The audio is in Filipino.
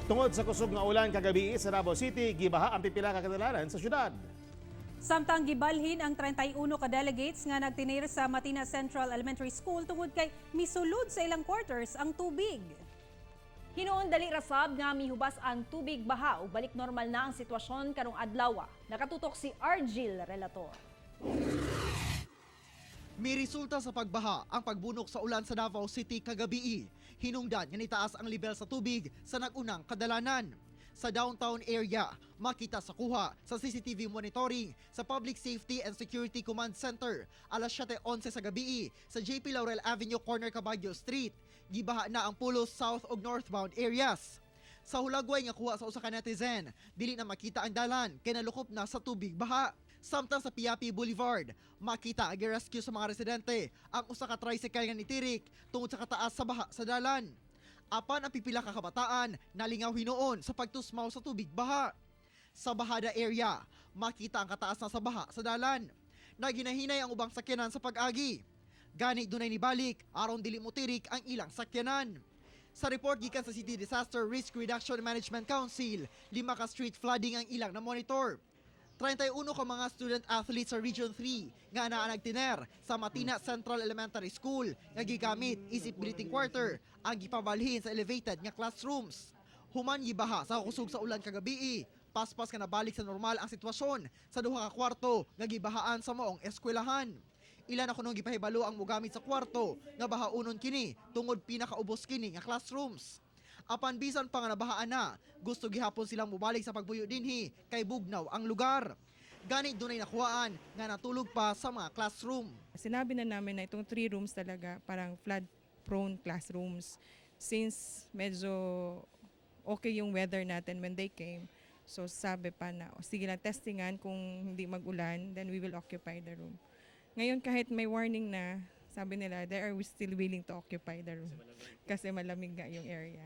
Tungod sa kusog nga ulan kagabi sa Davao City, gibaha ang pipila ka kadalanan sa syudad. Samtang gibalhin ang 31 ka delegates nga nagtinir sa Matina Central Elementary School tungod kay misulod sa ilang quarters ang tubig. Hinoon dali rasab nga mihubas ang tubig baha ug balik normal na ang sitwasyon karong adlaw. Nakatutok si Argil Relator. May resulta sa pagbaha ang pagbunok sa ulan sa Davao City kagabi. Hinungdan nga nitaas ang level sa tubig sa nagunang kadalanan. Sa downtown area, makita sa kuha sa CCTV monitoring sa Public Safety and Security Command Center alas 7:11 sa gabi sa JP Laurel Avenue corner Caballo Street. Gibaha na ang pulos south ug northbound areas. Sa hulagway nga kuha sa usa ka netizen, dili na makita ang dalan kay nalukop na sa tubig baha. Samtang sa Piapi Boulevard, makita ang rescue sa mga residente ang usa ka tricycle nga nitirik tungod sa kataas sa baha sa dalan. Apan ang pipila ka kabataan nalingaw hinoon sa pagtusmaw sa tubig baha. Sa bahada area, makita ang kataas na sa baha sa dalan. Naginahinay ang ubang sakyanan sa pag-agi. Gani dunay nibalik aron dili motirik ang ilang sakyanan. Sa report gikan sa City Disaster Risk Reduction Management Council, 5 ka street flooding ang ilang na monitor. 31 ka mga student athletes sa Region 3 nga naa nagtiner sa Matina Central Elementary School nga gigamit isip breathing quarter ang gipabalhin sa elevated nga classrooms. Human gibaha sa kusog sa ulan kagabi, paspas ka nabalik sa normal ang sitwasyon sa duha ka kwarto nga gibahaan sa maong eskwelahan. Ilan ako nung gipahibalo ang mugamit sa kwarto nga bahaunon kini tungod pinakaubos kini nga classrooms. Apan bisan pa nga nabahaan na, gusto gihapon silang mubalik sa pagbuyo dinhi kay bugnaw ang lugar. Gani dunay nakuhaan nga natulog pa sa mga classroom. Sinabi na namin na itong 3 rooms talaga parang flood-prone classrooms since medyo okay yung weather natin when they came. So sabi pa na, sige lang testingan kung hindi mag-ulan, then we will occupy the room. Ngayon kahit may warning na, sabi nila, they are still willing to occupy the room kasi malamig nga yung area.